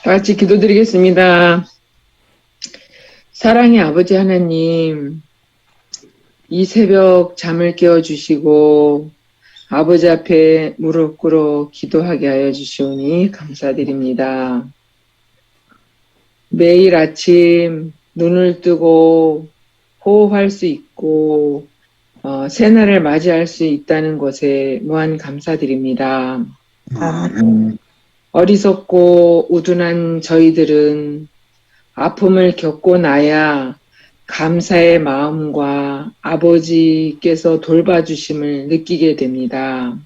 다 같이 기도드리겠습니다. 사랑의 아버지 하나님, 이 새벽 잠을 깨워주시고 아버지 앞에 무릎 꿇어 기도하게 하여 주시오니 감사드립니다. 매일 아침 눈을 뜨고 호흡할 수 있고 새날을 맞이할 수 있다는 것에 무한 감사드립니다. 어리석고 우둔한 저희들은 아픔을 겪고 나야 감사의 마음과 아버지께서 돌봐주심을 느끼게 됩니다.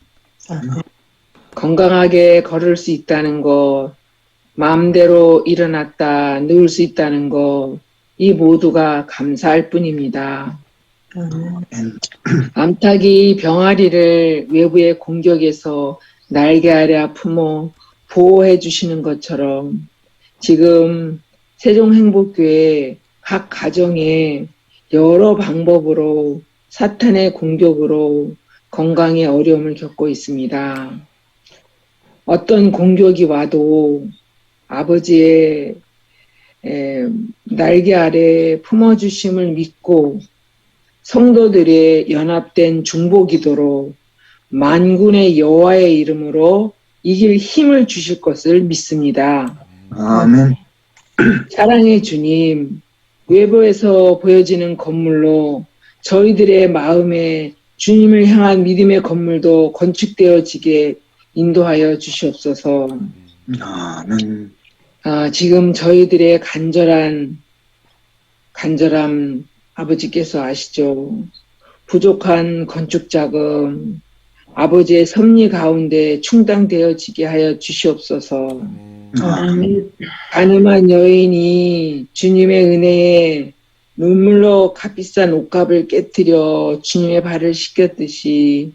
건강하게 걸을 수 있다는 것, 마음대로 일어났다 누울 수 있다는 것, 이 모두가 감사할 뿐입니다. 암탉이 병아리를 외부의 공격에서 날개 아래 품어 보호해 주시는 것처럼 지금 세종행복교회 각 가정에 여러 방법으로 사탄의 공격으로 건강에 어려움을 겪고 있습니다. 어떤 공격이 와도 아버지의 날개 아래 품어주심을 믿고 성도들의 연합된 중보기도로 만군의 여호와의 이름으로 이길 힘을 주실 것을 믿습니다. 아멘. 사랑의 주님, 외부에서 보여지는 건물로 저희들의 마음에 주님을 향한 믿음의 건물도 건축되어지게 인도하여 주시옵소서. 아멘. 지금 저희들의 간절함 아버지께서 아시죠? 부족한 건축 자금, 아버지의 섭리 가운데 충당되어지게 하여 주시옵소서. 가늠한 여인이 주님의 은혜에 눈물로 값비싼 옷값을 깨뜨려 주님의 발을 씻겼듯이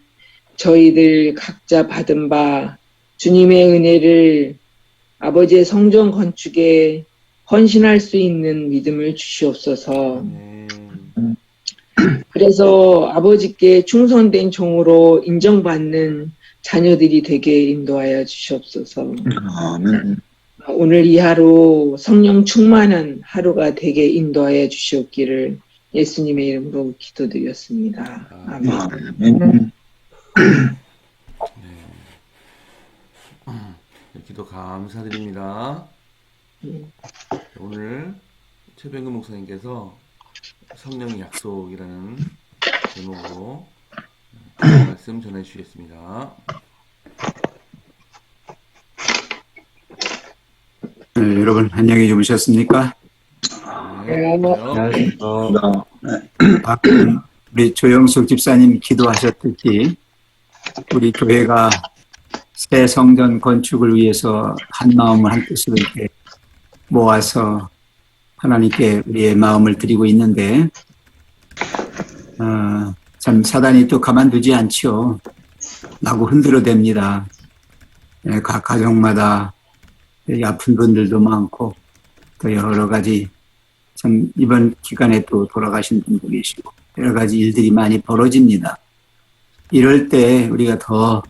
저희들 각자 받은 바 주님의 은혜를 아버지의 성전 건축에 헌신할 수 있는 믿음을 주시옵소서. 그래서 아버지께 충성된 종으로 인정받는 자녀들이 되게 인도하여 주시옵소서. 아멘. 오늘 이 하루 성령 충만한 하루가 되게 인도하여 주시옵기를 예수님의 이름으로 기도드렸습니다. 아멘. 아멘. 기도 감사드립니다. 오늘 최병근 목사님께서 성령의 약속이라는 제목으로 말씀 전해 주시겠습니다. 여러분 안녕히 주무셨습니까? 우리 조영숙 집사님 기도하셨듯이 우리 교회가 새 성전 건축을 위해서 한 마음을 한 뜻으로 이렇게 모아서 하나님께 우리의 마음을 드리고 있는데 참 사단이 또 가만두지 않죠. 마구 흔들어댑니다. 각 가정마다 아픈 분들도 많고 또 여러 가지 참 이번 기간에 또 돌아가신 분도 계시고 여러 가지 일들이 많이 벌어집니다. 이럴 때 우리가 더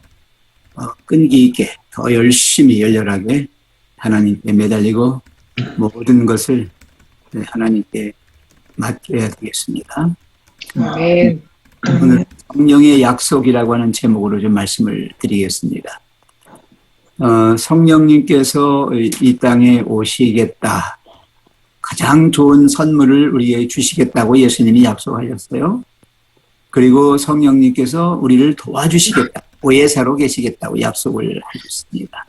끈기 있게 더 열심히 열렬하게 하나님께 매달리고 모든 것을 하나님께 맡겨야 되겠습니다. 아멘. 오늘 성령의 약속이라고 하는 제목으로 좀 말씀을 드리겠습니다. 성령님께서 이 땅에 오시겠다. 가장 좋은 선물을 우리에게 주시겠다고 예수님이 약속하셨어요. 그리고 성령님께서 우리를 도와주시겠다. 보혜사로 계시겠다고 약속을 하셨습니다.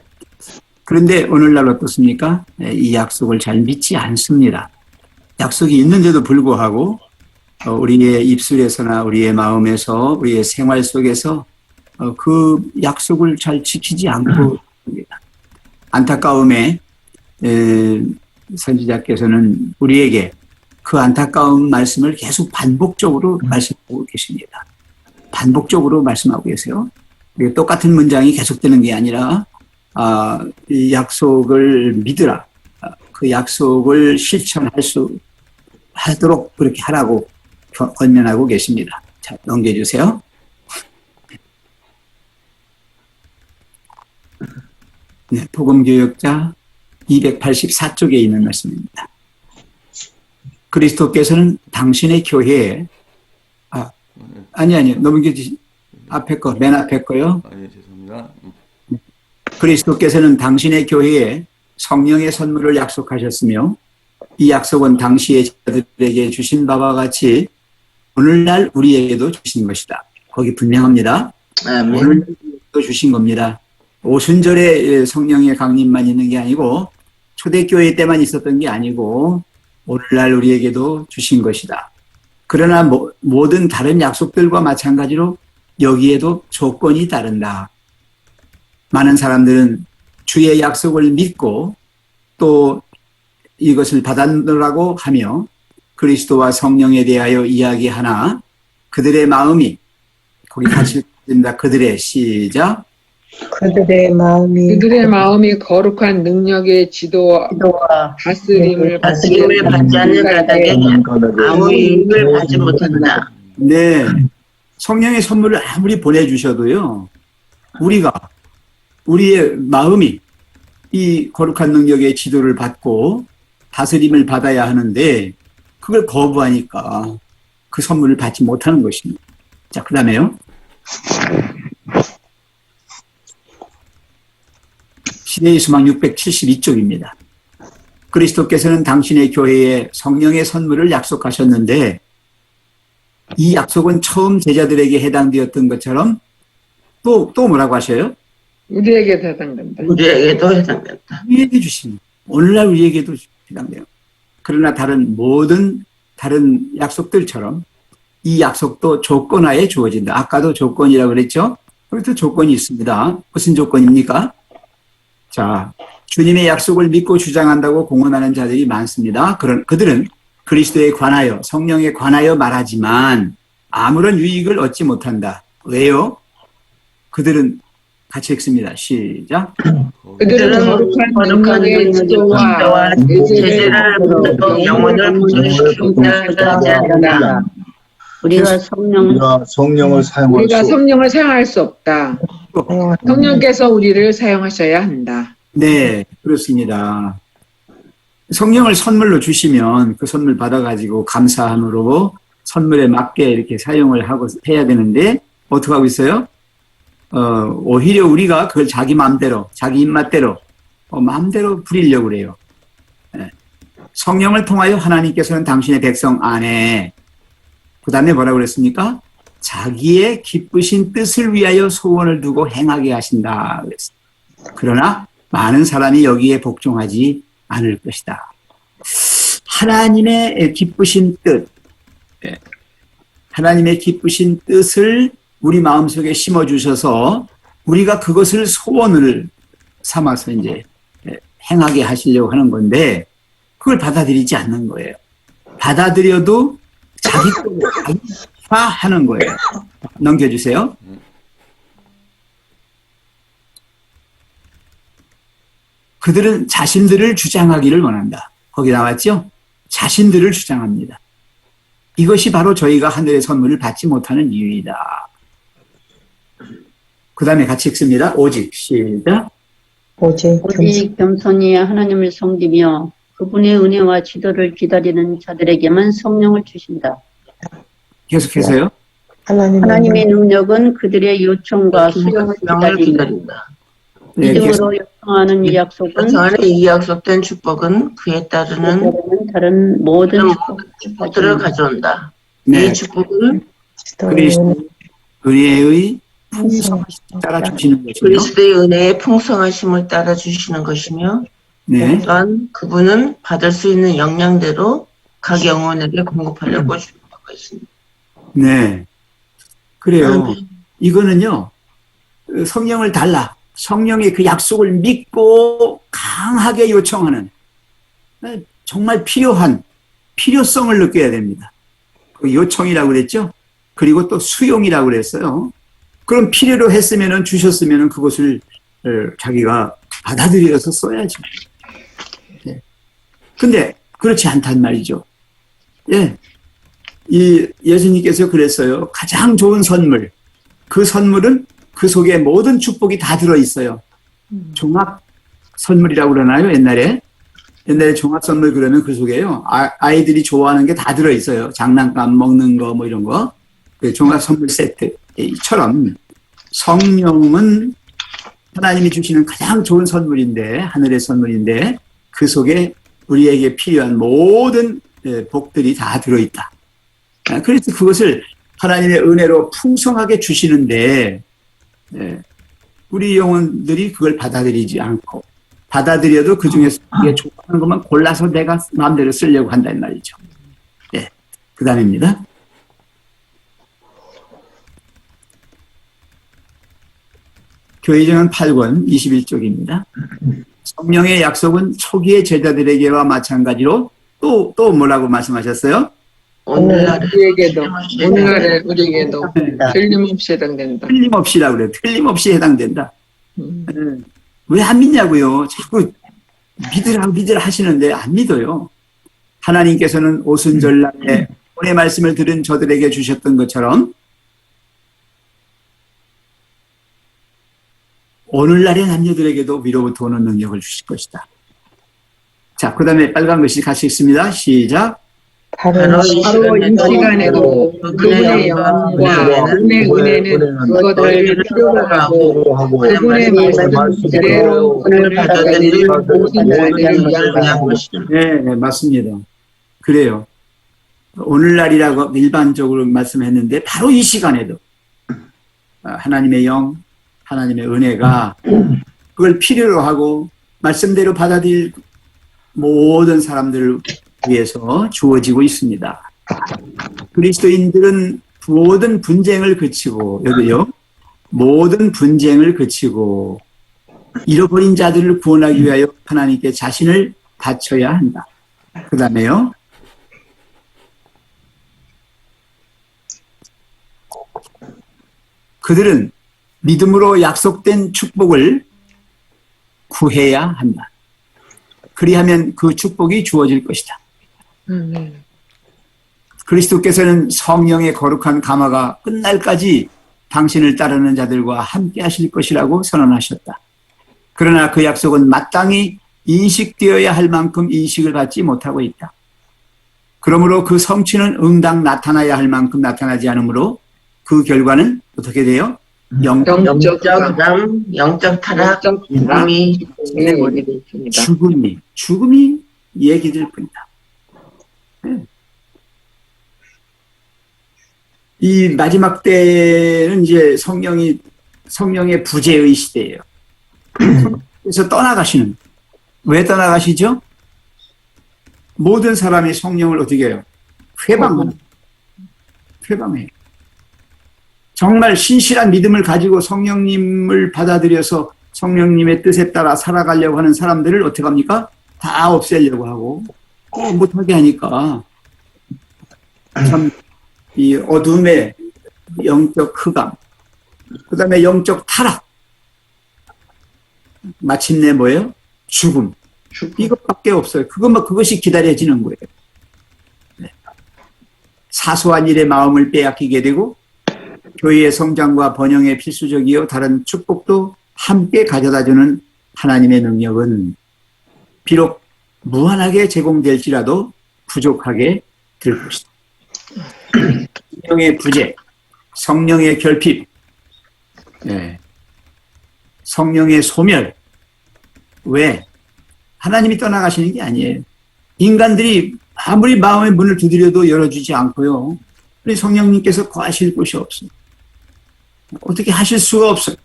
그런데 오늘날 어떻습니까? 이 약속을 잘 믿지 않습니다. 약속이 있는데도 불구하고 우리의 입술에서나 우리의 마음에서 우리의 생활 속에서 그 약속을 잘 지키지 않고 있습니다. 안타까움에 선지자께서는 우리에게 그 안타까운 말씀을 계속 반복적으로 말씀하고 계십니다. 반복적으로 말씀하고 계세요. 똑같은 문장이 계속되는 게 아니라 이 약속을 믿으라. 그 약속을 실천할 수 하도록 그렇게 하라고 권면하고 계십니다. 자, 넘겨주세요. 네, 복음교역자 284쪽에 있는 말씀입니다. 그리스도께서는 당신의 교회에 아니 넘겨주시 앞에 거 맨 앞에 거요. 예, 죄송합니다. 그리스도께서는 당신의 교회에 성령의 선물을 약속하셨으며 이 약속은 당시의 제자들에게 주신 바와 같이 오늘날 우리에게도 주신 것이다. 거기 분명합니다. 오늘도 주신 겁니다. 오순절에 성령의 강림만 있는 게 아니고 초대교회 때만 있었던 게 아니고 오늘날 우리에게도 주신 것이다. 그러나 모든 다른 약속들과 마찬가지로 여기에도 조건이 따른다. 많은 사람들은 주의 약속을 믿고 또 이것을 받아들라고 하며 그리스도와 성령에 대하여 이야기하나 그들의 마음이 거기 같이 읽습니다. 그들의 시작. 그들의 마음이 거룩한 능력의 지도와 다스림을 받지 않는 까닭에 아무 힘을 받지 못한다. 네. 성령의 선물을 아무리 보내주셔도요, 우리의 마음이 이 거룩한 능력의 지도를 받고 다스림을 받아야 하는데, 그걸 거부하니까 그 선물을 받지 못하는 것입니다. 자, 그 다음에요. 시대의 수망 672쪽입니다. 그리스도께서는 당신의 교회에 성령의 선물을 약속하셨는데 이 약속은 처음 제자들에게 해당되었던 것처럼 또 뭐라고 하셔요? 우리에게도 해당된다. 우리에게도 해당된다. 우리에게 주십니다. 오늘날 우리에게도 해당돼요. 그러나 모든 다른 약속들처럼 이 약속도 조건하에 주어진다. 아까도 조건이라고 그랬죠? 그것도 조건이 있습니다. 무슨 조건입니까? 자, 주님의 약속을 믿고 주장한다고 공언하는 자들이 많습니다. 그들은 그리스도에 관하여, 성령에 관하여 말하지만 아무런 유익을 얻지 못한다. 왜요? 그들은 같이 읽습니다. 시작. 그들은 거룩한 능력의 지도와 제재를 붙들고 영혼을 부정시키고자 하지 않는다. 우리가 성령을 성령을 사용할 수 없다. 성령께서 우리를 사용하셔야 한다. 네, 그렇습니다. 성령을 선물로 주시면 그 선물 받아가지고 감사함으로 선물에 맞게 이렇게 사용을 하고 해야 되는데 어떻게 하고 있어요? 오히려 우리가 그걸 자기 마음대로, 자기 입맛대로, 마음대로 부리려고 그래요. 네. 성령을 통하여 하나님께서는 당신의 백성 안에 그 다음에 뭐라고 그랬습니까? 자기의 기쁘신 뜻을 위하여 소원을 두고 행하게 하신다 그랬어요. 그러나 많은 사람이 여기에 복종하지 않을 것이다. 하나님의 기쁘신 뜻, 하나님의 기쁘신 뜻을 우리 마음속에 심어주셔서 우리가 그것을 소원을 삼아서 이제 행하게 하시려고 하는 건데 그걸 받아들이지 않는 거예요. 받아들여도 자기 쪽으로 하는 거예요. 넘겨주세요. 그들은 자신들을 주장하기를 원한다. 거기 나왔죠? 자신들을 주장합니다. 이것이 바로 저희가 하늘의 선물을 받지 못하는 이유이다. 그 다음에 같이 읽습니다. 오직 시작. 오직 겸손히 하나님을 섬기며 그분의 은혜와 지도를 기다리는 자들에게만 성령을 주신다. 계속해서요. 하나님의 능력은 그들의 요청과 수용을 기다린다. 네, 믿음으로 요청하는 이 약속은 이 약속된 축복은 그에 따르는 다른 모든 축복들을 가져온다. 네. 이 축복은 그리스도 은혜의 풍성하심을 따라 주시는 것이며 그리스도의 은혜의 풍성하심을 따라 주시는 것이며 네. 또한 그분은 받을 수 있는 역량대로 각 영혼에게 공급하려고 주는 것입니다. 네. 그래요. 이거는요, 성령을 달라. 성령의 그 약속을 믿고 강하게 요청하는, 정말 필요성을 느껴야 됩니다. 그 요청이라고 그랬죠? 그리고 또 수용이라고 그랬어요. 그럼 필요로 했으면은, 주셨으면은 그것을 자기가 받아들여서 써야죠. 네. 근데 그렇지 않단 말이죠. 예. 예수님께서 그랬어요. 가장 좋은 선물. 그 선물은 그 속에 모든 축복이 다 들어있어요. 종합 선물이라고 그러나요? 옛날에 종합 선물 그러면 그 속에요. 아이들이 좋아하는 게 다 들어있어요. 장난감 먹는 거 뭐 이런 거. 그 종합 선물 세트처럼 성령은 하나님이 주시는 가장 좋은 선물인데, 하늘의 선물인데, 그 속에 우리에게 필요한 모든 복들이 다 들어있다. 그래서 그것을 하나님의 은혜로 풍성하게 주시는데, 우리 영혼들이 그걸 받아들이지 않고, 받아들여도 그 중에서 그게 좋아하는 것만 골라서 내가 마음대로 쓰려고 한다는 말이죠. 그 다음입니다. 교회정은 8권 21쪽입니다. 성령의 약속은 초기의 제자들에게와 마찬가지로 또 뭐라고 말씀하셨어요? 오늘날에 우리에게도 틀림없이 해당된다. 틀림없이라고 그래요. 틀림없이 해당된다. 왜 안 믿냐고요? 자꾸 믿으라 하시는데 안 믿어요. 하나님께서는 오순절날에 오늘 말씀을 들은 저들에게 주셨던 것처럼 오늘날의 남녀들에게도 위로부터 오는 능력을 주실 것이다. 자, 그 다음에 빨간 글씨 같이 읽습니다. 시작. 바로 이 시간에도 그분의 영광과 그분의 은혜는 그것들을 필요로 하고 그분의 말씀 그대로 오늘 받아들일 모든 자들을 위한 것이다. 네, 맞습니다. 그래요. 오늘날이라고 일반적으로 말씀했는데 바로 이 시간에도 하나님의 영, 하나님의 은혜가 그걸 필요로 하고 말씀대로 받아들일 모든 사람들을 위해서 주어지고 있습니다. 그리스도인들은 모든 분쟁을 그치고, 여기요, 모든 분쟁을 그치고 잃어버린 자들을 구원하기 위하여 하나님께 자신을 바쳐야 한다. 그 다음에요, 그들은 믿음으로 약속된 축복을 구해야 한다. 그리하면 그 축복이 주어질 것이다. 그리스도께서는 성령의 거룩한 감화가 끝날까지 당신을 따르는 자들과 함께 하실 것이라고 선언하셨다. 그러나 그 약속은 마땅히 인식되어야 할 만큼 인식을 받지 못하고 있다. 그러므로 그 성취는 응당 나타나야 할 만큼 나타나지 않으므로 그 결과는 어떻게 돼요? 영적 타락, 죽음이 얘기될 뿐이다. 이 마지막 때는 이제 성령의 부재의 시대예요. 그래서 떠나가시는. 왜 떠나가시죠? 모든 사람이 성령을 어떻게 해요? 회방해요. 정말 신실한 믿음을 가지고 성령님을 받아들여서 성령님의 뜻에 따라 살아가려고 하는 사람들을 어떻게 합니까? 다 없애려고 하고 못하게 하니까 참 이 어둠의 영적 흑암, 그 다음에 영적 타락, 마침내 뭐예요? 죽음. 이것밖에 없어요. 그것이 기다려지는 거예요. 네. 사소한 일에 마음을 빼앗기게 되고 교회의 성장과 번영에 필수적이요 다른 축복도 함께 가져다주는 하나님의 능력은 비록 무한하게 제공될지라도 부족하게 될 것이다. 성령의 부재, 성령의 결핍, 성령의 소멸. 왜? 하나님이 떠나가시는 게 아니에요. 인간들이 아무리 마음의 문을 두드려도 열어주지 않고요. 우리 성령님께서 거하실 곳이 없어요. 어떻게 하실 수가 없어요.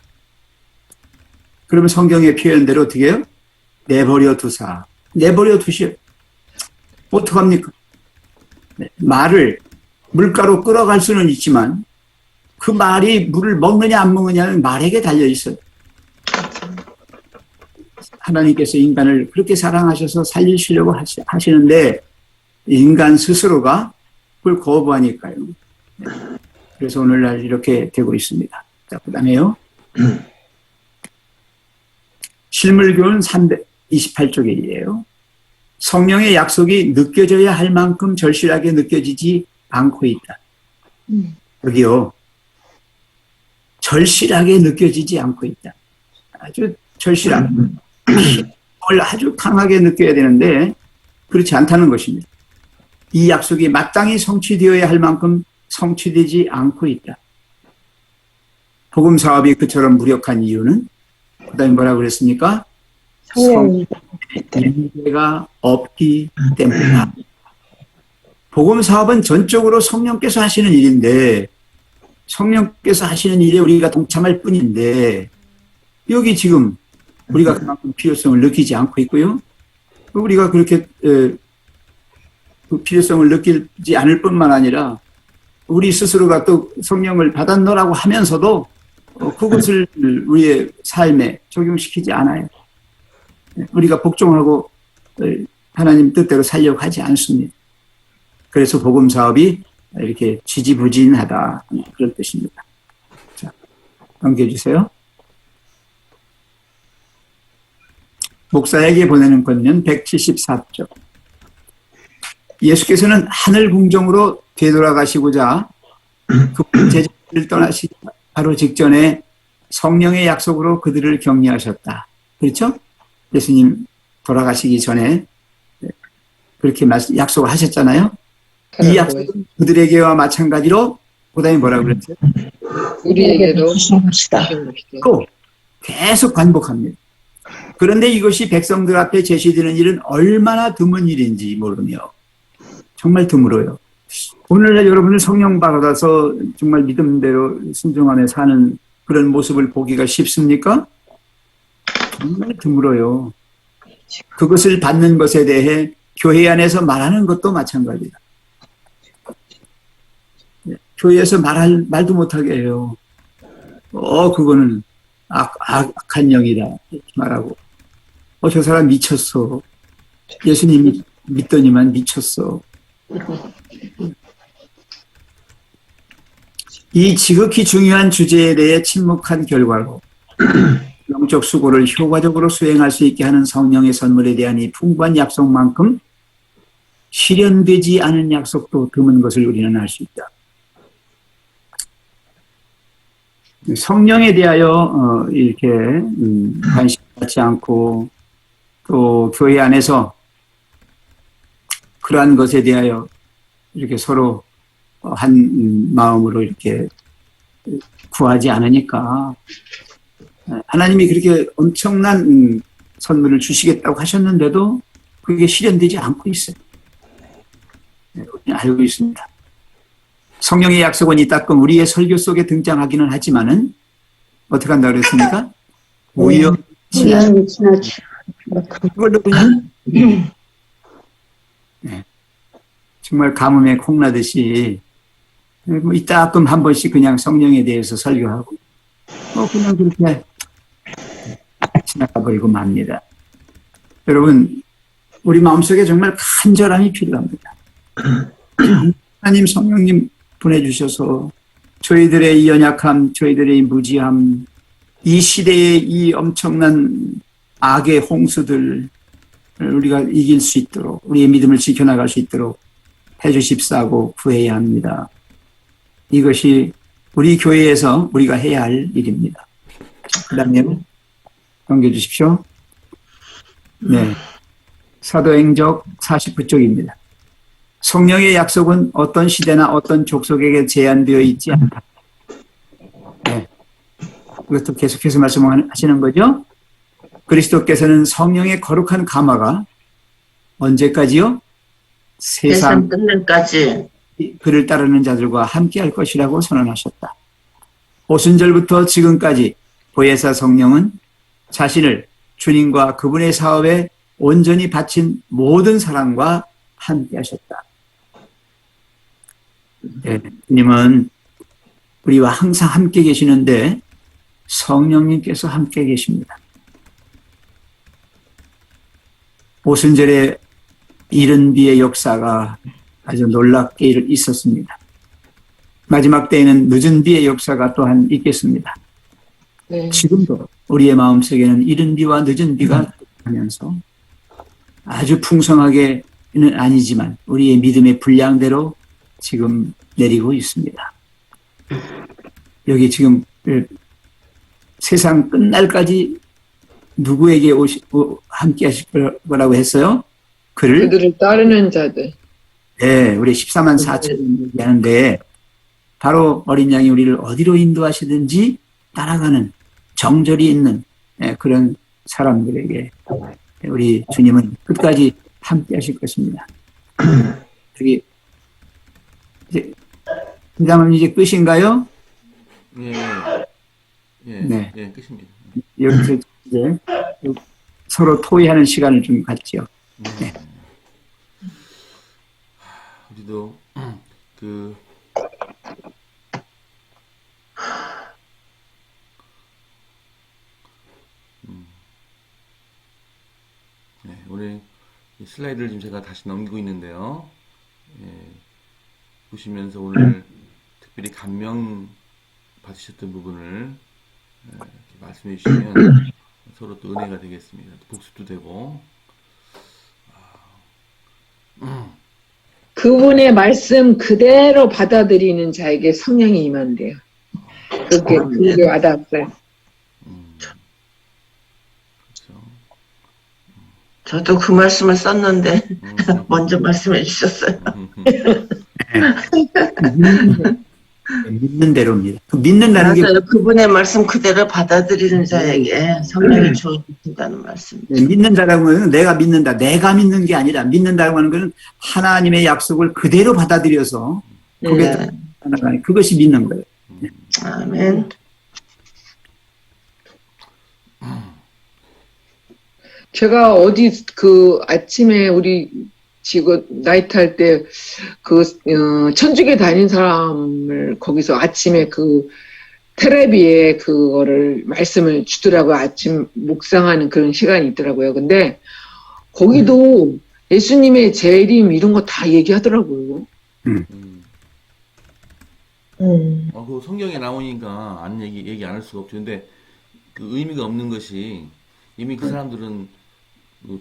그러면 성경의 표현대로 어떻게 해요? 내버려 두사. 내버려 두시오. 어떡합니까? 말을 물가로 끌어갈 수는 있지만 그 말이 물을 먹느냐 안 먹느냐는 말에게 달려 있어요. 하나님께서 인간을 그렇게 사랑하셔서 살리시려고 하시는데 인간 스스로가 그걸 거부하니까요. 그래서 오늘날 이렇게 되고 있습니다. 자, 그 다음에요. 실물교훈 328쪽이에요. 성령의 약속이 느껴져야 할 만큼 절실하게 느껴지지 않고 있다. 여기요. 절실하게 느껴지지 않고 있다. 아주 절실한 성령을 아주 강하게 느껴야 되는데 그렇지 않다는 것입니다. 이 약속이 마땅히 성취되어야 할 만큼 성취되지 않고 있다. 복음 사업이 그처럼 무력한 이유는 그다음에 뭐라고 그랬습니까? 성령의 임재가 없기 때문이다. 복음 사업은 전적으로 성령께서 하시는 일인데 성령께서 하시는 일에 우리가 동참할 뿐인데 여기 지금 우리가 그만큼 필요성을 느끼지 않고 있고요. 우리가 그렇게 그 필요성을 느끼지 않을 뿐만 아니라 우리 스스로가 또 성령을 받았노라고 하면서도 그것을 우리의 삶에 적용시키지 않아요. 우리가 복종하고 하나님 뜻대로 살려고 하지 않습니다. 그래서 복음 사업이 이렇게 지지부진하다 그런 뜻입니다. 자, 넘겨주세요. 목사에게 보내는 권면 174쪽. 예수께서는 하늘 궁정으로 되돌아가시고자 그 제자들을 떠나시기 바로 직전에 성령의 약속으로 그들을 격려하셨다. 그렇죠? 예수님 돌아가시기 전에 그렇게 약속을 하셨잖아요. 이 약속은 그들에게와 마찬가지로 그다음에 뭐라고 그랬죠? 우리에게도 또 계속 반복합니다. 그런데 이것이 백성들 앞에 제시되는 일은 얼마나 드문 일인지 모르며 정말 드물어요. 오늘날 여러분을 성령 받아서 정말 믿음대로 순종하며 사는 그런 모습을 보기가 쉽습니까? 정말 드물어요. 그것을 받는 것에 대해 교회 안에서 말하는 것도 마찬가지다. 교회에서 말도 못하게 해요. 그거는 악한 영이다. 이렇게 말하고. 저 사람 미쳤어. 예수님 믿더니만 미쳤어. 이 지극히 중요한 주제에 대해 침묵한 결과로 영적 수고를 효과적으로 수행할 수 있게 하는 성령의 선물에 대한 이 풍부한 약속만큼 실현되지 않은 약속도 드문 것을 우리는 알 수 있다. 성령에 대하여 이렇게 관심 갖지 않고 또 교회 안에서 그러한 것에 대하여 이렇게 서로 한 마음으로 이렇게 구하지 않으니까 하나님이 그렇게 엄청난 선물을 주시겠다고 하셨는데도 그게 실현되지 않고 있어요. 알고 있습니다. 성령의 약속은 이따금 우리의 설교 속에 등장하기는 하지만은 어떻게 한다고 그랬습니까? 우연히 지나치. 그걸로 그냥 정말 가뭄에 콩나듯이 이따금 한 번씩 그냥 성령에 대해서 설교하고 그냥 그렇게 지나가 버리고 맙니다. 여러분 우리 마음속에 정말 간절함이 필요합니다. 하나님 성령님 보내주셔서 저희들의 이 연약함, 저희들의 이 무지함, 이 시대의 이 엄청난 악의 홍수들 우리가 이길 수 있도록 우리의 믿음을 지켜나갈 수 있도록 해주십사고 구해야 합니다. 이것이 우리 교회에서 우리가 해야 할 일입니다. 그 다음에 넘겨주십시오. 네, 사도행적 49쪽입니다. 성령의 약속은 어떤 시대나 어떤 족속에게 제한되어 있지 않다. 네, 이것도 계속해서 말씀하시는 거죠. 그리스도께서는 성령의 거룩한 감화가 언제까지요? 세상 끝날까지 그를 따르는 자들과 함께 할 것이라고 선언하셨다. 오순절부터 지금까지 보혜사 성령은 자신을 주님과 그분의 사업에 온전히 바친 모든 사람과 함께 하셨다. 네, 주님은 우리와 항상 함께 계시는데 성령님께서 함께 계십니다. 오순절에 이른 비의 역사가 아주 놀랍게 있었습니다. 마지막 때에는 늦은 비의 역사가 또한 있겠습니다. 네. 지금도 우리의 마음속에는 이른 비와 늦은 비가 하면서 아주 풍성하게는 아니지만 우리의 믿음의 분량대로 지금 내리고 있습니다. 여기 지금 세상 끝날까지 누구에게 함께 하실 거라고 했어요? 그를? 그들을 따르는 자들. 네, 우리 14만 4천 얘기하는데 바로 어린 양이 우리를 어디로 인도하시든지 따라가는 정절이 있는 그런 사람들에게 우리 주님은 끝까지 함께 하실 것입니다. 여기 이제 김장은 이제 끝인가요? 예, 예, 네. 예, 끝입니다. 여기서 이제 서로 토의하는 시간을 좀 갖지요. 네. 우리도 그 네, 오늘 이 슬라이드를 지금 제가 다시 넘기고 있는데요. 예, 보시면서 오늘 특별히 감명 받으셨던 부분을 이렇게 말씀해 주시면 서로 또 은혜가 되겠습니다. 복습도 되고. 그분의 말씀 그대로 받아들이는 자에게 성령이 임한대요. 그게 와닿았어요. 그렇죠. 저도 그 말씀을 썼는데 먼저 말씀해 주셨어요. 믿는 대로입니다. 그 믿는다는 게 맞아요. 그분의 말씀 그대로 받아들이는 자에게 성령이 주어진다는 말씀이죠. 믿는다라고 하는 건 내가 믿는다. 내가 믿는 게 아니라 믿는다고 하는 것은 하나님의 약속을 그대로 받아들여서 거기에 네. 따라가는 그것이 믿는 거예요. 아멘. 제가 어디 아침에 우리 지금 나이트 할 때 천주교 다닌 사람을 거기서 아침에 테레비에 그거를 말씀을 주더라고요. 아침 묵상하는 그런 시간이 있더라고요. 근데 거기도 예수님의 재림 이런 거 다 얘기하더라고요. 그 성경에 나오니까 얘기 안 할 수가 없죠. 근데 그 의미가 없는 것이 이미 그 사람들은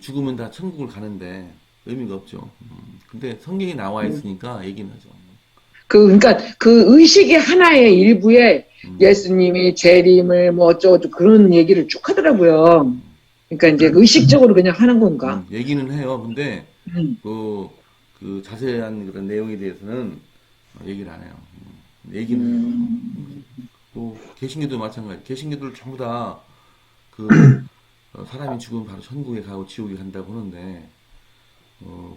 죽으면 다 천국을 가는데 의미가 없죠. 근데 성경에 나와 있으니까 얘기는 하죠. 그러니까 그 의식의 하나의 일부에 예수님이 재림을 뭐 어쩌고 그런 얘기를 쭉 하더라고요. 그러니까 이제 의식적으로 그냥 하는 건가? 얘기는 해요. 근데 그 자세한 그런 내용에 대해서는 얘기를 안 해요. 얘기는 해요. 또 개신교도 마찬가지. 개신교들 전부 다 사람이 죽으면 바로 천국에 가고 지옥에 간다고 하는데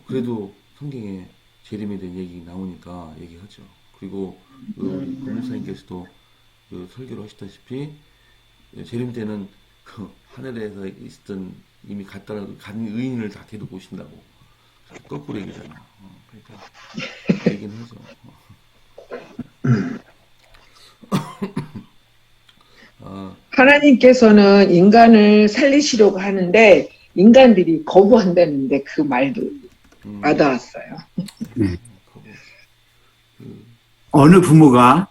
그래도 성경에 재림에 대한 얘기 나오니까 얘기하죠. 그리고 우리 권목사님께서도 설교를 하시다시피 재림 때는 하늘에서 있었던 이미 간 의인을 다 데리고 오신다고 거꾸로 얘기잖아. 그러니까 얘기는 하죠. 하나님께서는 인간을 살리시려고 하는데 인간들이 거부한다는데 그 말도 와닿았어요. 어느 부모가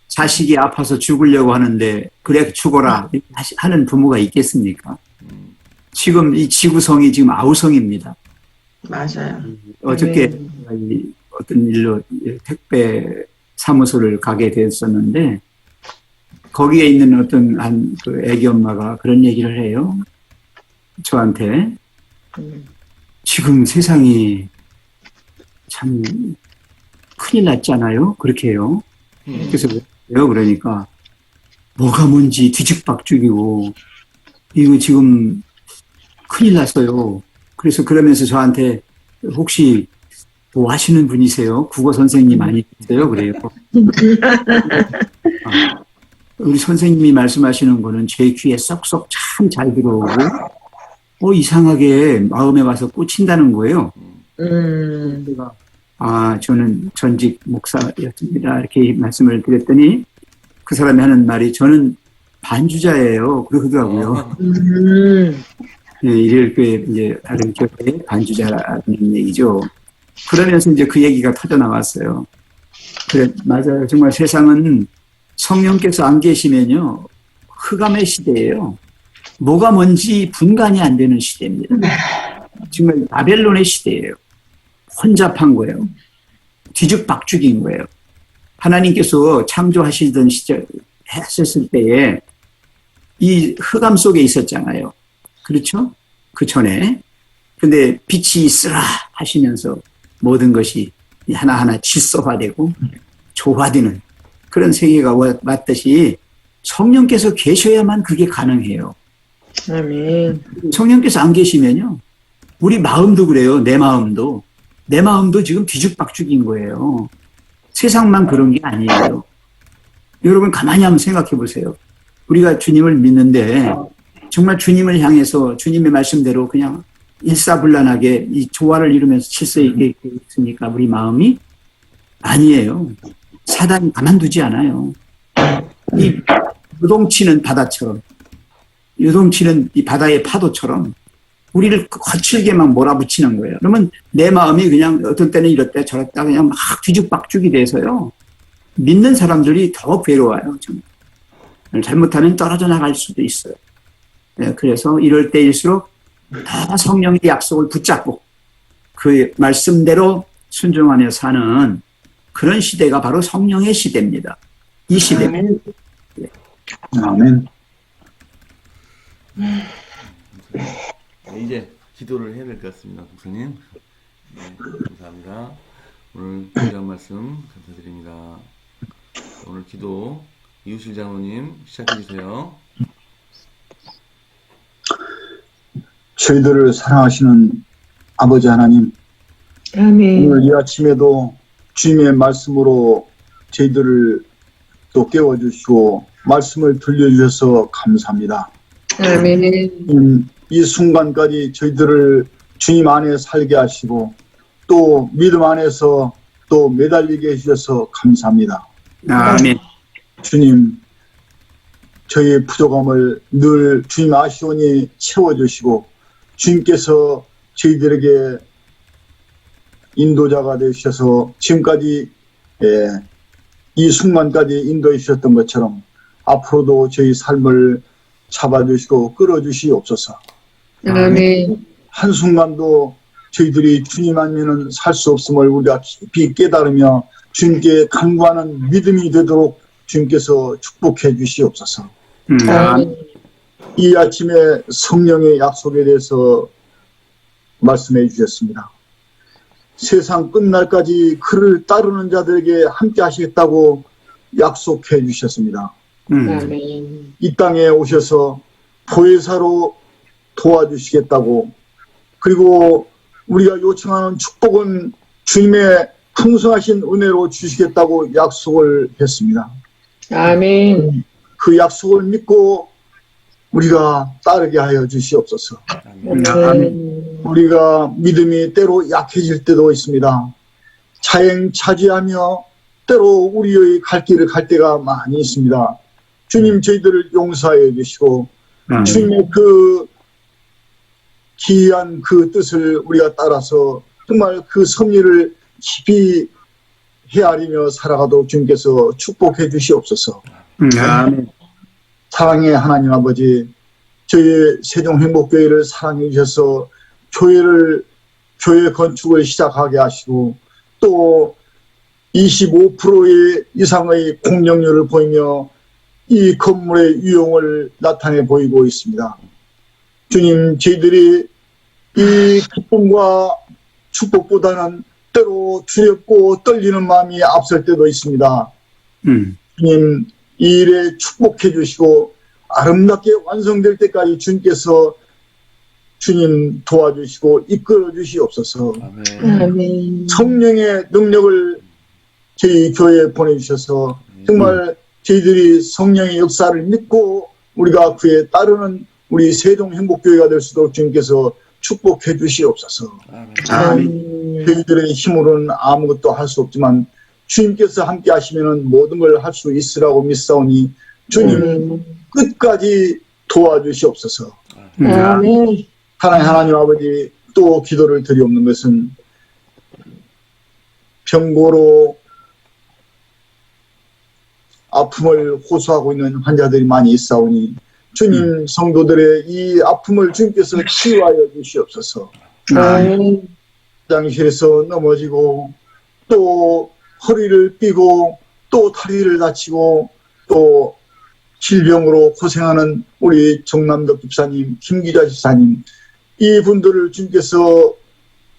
자식이 아파서 죽으려고 하는데 그래 죽어라 하는 부모가 있겠습니까? 지금 이 지구성이 지금 아우성입니다. 맞아요. 어저께 어떤 일로 택배 사무소를 가게 됐었는데 거기에 있는 어떤 애기 엄마가 그런 얘기를 해요. 저한테 지금 세상이 참 큰일 났잖아요. 그렇게 해요. 그래서 왜요? 그러니까 뭐가 뭔지 뒤죽박죽이고 이거 지금 큰일 났어요. 그래서 그러면서 저한테 혹시 뭐 하시는 분이세요? 국어 선생님 아니세요? 그래요. 우리 선생님이 말씀하시는 거는 제 귀에 쏙쏙 참 잘 들어오고 이상하게 마음에 와서 꽂힌다는 거예요. 제가 저는 전직 목사였습니다. 이렇게 말씀을 드렸더니 그 사람이 하는 말이 저는 반주자예요. 그러더라고요. 네, 일일교회 이제 다른 교회 반주자라는 얘기죠. 그러면서 이제 그 얘기가 터져 나왔어요. 그래, 맞아요. 정말 세상은 성령께서 안 계시면요, 흑암의 시대예요. 뭐가 뭔지 분간이 안 되는 시대입니다. 정말 바벨론의 시대예요. 혼잡한 거예요. 뒤죽박죽인 거예요. 하나님께서 창조하시던 시절, 했었을 때에 이 흑암 속에 있었잖아요. 그렇죠? 그 전에. 근데 빛이 있으라 하시면서 모든 것이 하나하나 질서화되고 조화되는 그런 세계가 왔듯이 성령께서 계셔야만 그게 가능해요. 아멘. 성령께서 안 계시면요. 우리 마음도 그래요. 내 마음도. 내 마음도 지금 뒤죽박죽인 거예요. 세상만 그런 게 아니에요. 여러분 가만히 한번 생각해 보세요. 우리가 주님을 믿는데 정말 주님을 향해서 주님의 말씀대로 그냥 일사불란하게 이 조화를 이루면서 질서 있게 있으니까 우리 마음이 아니에요. 사단이 가만두지 않아요. 이 요동치는 바다처럼 요동치는 이 바다의 파도처럼 우리를 거칠게 막 몰아붙이는 거예요. 그러면 내 마음이 그냥 어떤 때는 이렇다 저렇다 그냥 막 뒤죽박죽이 돼서요. 믿는 사람들이 더 괴로워요. 정말. 잘못하면 떨어져 나갈 수도 있어요. 네, 그래서 이럴 때일수록 더 성령의 약속을 붙잡고 그 말씀대로 순종하며 사는 그런 시대가 바로 성령의 시대입니다. 이 시대는. 아멘. 네, 이제 기도를 해야 될 것 같습니다, 목사님. 네, 감사합니다. 오늘 귀한 말씀 감사드립니다. 오늘 기도 이우실 장로님 시작해 주세요. 저희들을 사랑하시는 아버지 하나님, 아멘. 오늘 이 아침에도 주님의 말씀으로 저희들을 또 깨워주시고 말씀을 들려주셔서 감사합니다. 아멘. 이 순간까지 저희들을 주님 안에 살게 하시고 또 믿음 안에서 또 매달리게 해주셔서 감사합니다. 아멘. 주님, 저희의 부족함을 늘 주님 아시오니 채워주시고 주님께서 저희들에게 인도자가 되셔서 지금까지 이 순간까지 인도해 주셨던 것처럼 앞으로도 저희 삶을 잡아주시고 끌어주시옵소서. 아멘. 한순간도 저희들이 주님 아니면 살 수 없음을 우리가 깊이 깨달으며 주님께 간구하는 믿음이 되도록 주님께서 축복해 주시옵소서. 아멘. 이 아침에 성령의 약속에 대해서 말씀해 주셨습니다. 세상 끝날까지 그를 따르는 자들에게 함께 하시겠다고 약속해 주셨습니다. 아멘. 이 땅에 오셔서 보혜사로 도와주시겠다고, 그리고 우리가 요청하는 축복은 주님의 풍성하신 은혜로 주시겠다고 약속을 했습니다. 아멘. 그 약속을 믿고 우리가 따르게 하여 주시옵소서. 아멘. 우리가 믿음이 때로 약해질 때도 있습니다. 자행차지하며 때로 우리의 갈 길을 갈 때가 많이 있습니다. 주님, 저희들을 용서해 주시고 주님의 그 기이한 그 뜻을 우리가 따라서 정말 그 섭리를 깊이 헤아리며 살아가도록 주님께서 축복해 주시옵소서. 아멘. 사랑의 하나님 아버지, 저희 세종행복교회를 사랑해 주셔서 교회 건축을 시작하게 하시고 또 25% 이상의 공정률을 보이며 이 건물의 유용을 나타내 보이고 있습니다. 주님, 저희들이 이 기쁨과 축복보다는 때로 두렵고 떨리는 마음이 앞설 때도 있습니다. 주님, 이 일에 축복해 주시고 아름답게 완성될 때까지 주님께서 주님 도와주시고 이끌어 주시옵소서. 아멘. 성령의 능력을 저희 교회에 보내주셔서 정말 저희들이 성령의 역사를 믿고 우리가 그에 따르는 우리 세종행복교회가 될 수 있도록 주님께서 축복해 주시옵소서. 아멘. 저희들의 힘으로는 아무것도 할 수 없지만 주님께서 함께 하시면 모든 걸 할 수 있으라고 믿사오니 주님 끝까지 도와주시옵소서. 아멘. 하나님, 하나님 아버지, 또 기도를 드리옵는 것은 병고로 아픔을 호소하고 있는 환자들이 많이 있사오니 주님, 성도들의 이 아픔을 주님께서 치유하여 주시옵소서. 아멘. 화장실에서 넘어지고 또 허리를 삐고 또 다리를 다치고 또 질병으로 고생하는 우리 정남덕 집사님, 김기자 집사님, 이분들을 주님께서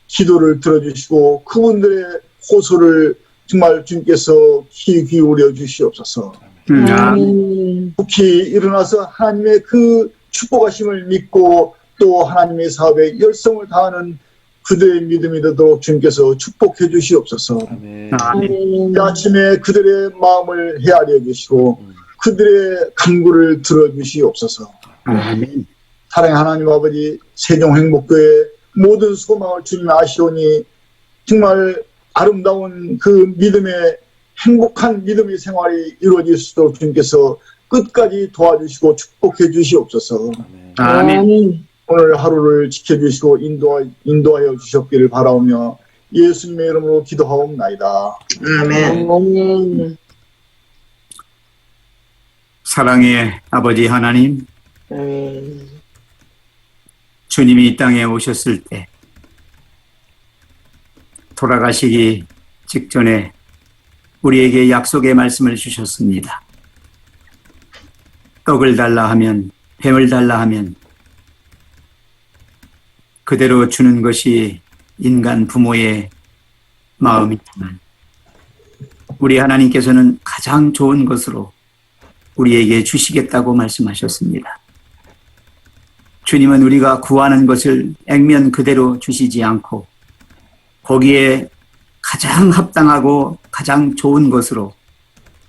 기도를 들어주시고 그분들의 호소를 정말 주님께서 귀 기울여 주시옵소서. 특히 일어나서 하나님의 그 축복하심을 믿고 또 하나님의 사업에 열성을 다하는 그들의 믿음이 되도록 주님께서 축복해 주시옵소서. 이 아침에 그들의 마음을 헤아려 주시고 그들의 간구를 들어주시옵소서. 사랑의 하나님 아버지, 세종행복교회 모든 소망을 주님 아시오니 정말 아름다운 그 믿음의 행복한 믿음의 생활이 이루어질 수 있도록 주님께서 끝까지 도와주시고 축복해 주시옵소서. 아멘. 오늘 하루를 지켜주시고 인도하여 주셨기를 바라오며 예수님의 이름으로 기도하옵나이다. 아멘. 사랑의 아버지 하나님, 주님이 이 땅에 오셨을 때 돌아가시기 직전에 우리에게 약속의 말씀을 주셨습니다. 떡을 달라 하면, 뱀을 달라 하면 그대로 주는 것이 인간 부모의 마음이지만 우리 하나님께서는 가장 좋은 것으로 우리에게 주시겠다고 말씀하셨습니다. 주님은 우리가 구하는 것을 액면 그대로 주시지 않고 거기에 가장 합당하고 가장 좋은 것으로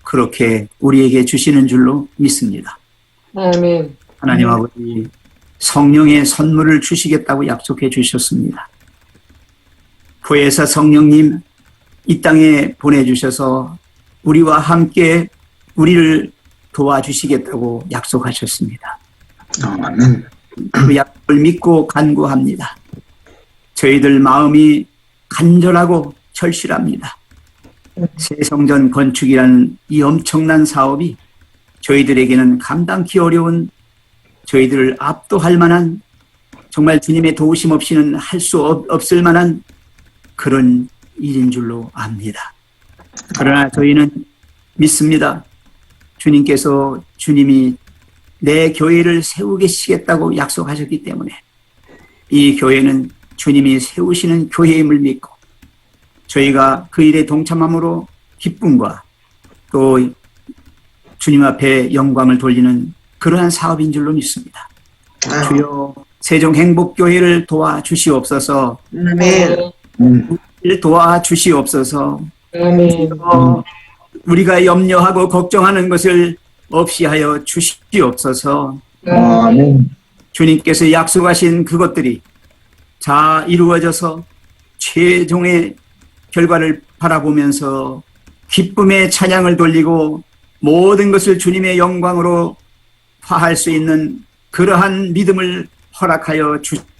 그렇게 우리에게 주시는 줄로 믿습니다. 아멘. 하나님 아버지, 성령의 선물을 주시겠다고 약속해 주셨습니다. 보혜사 성령님 이 땅에 보내주셔서 우리와 함께 우리를 도와주시겠다고 약속하셨습니다. 아멘. 그 약속을 믿고 간구합니다. 저희들 마음이 간절하고 절실합니다. 새 성전 건축이라는 이 엄청난 사업이 저희들에게는 감당기 어려운, 저희들을 압도할 만한, 정말 주님의 도우심 없이는 할 수 없을 만한 그런 일인 줄로 압니다. 그러나 저희는 믿습니다. 주님이 내 교회를 세우시겠다고 약속하셨기 때문에 이 교회는 주님이 세우시는 교회임을 믿고 저희가 그 일에 동참함으로 기쁨과 또 주님 앞에 영광을 돌리는 그러한 사업인 줄로 믿습니다. 주여 세종행복교회를 도와주시옵소서. 도와주시옵소서. 우리가 염려하고 걱정하는 것을 없이 하여 주시옵소서. 주님께서 약속하신 그것들이 다 이루어져서 최종의 결과를 바라보면서 기쁨의 찬양을 돌리고 모든 것을 주님의 영광으로 화할 수 있는 그러한 믿음을 허락하여 주시옵소서.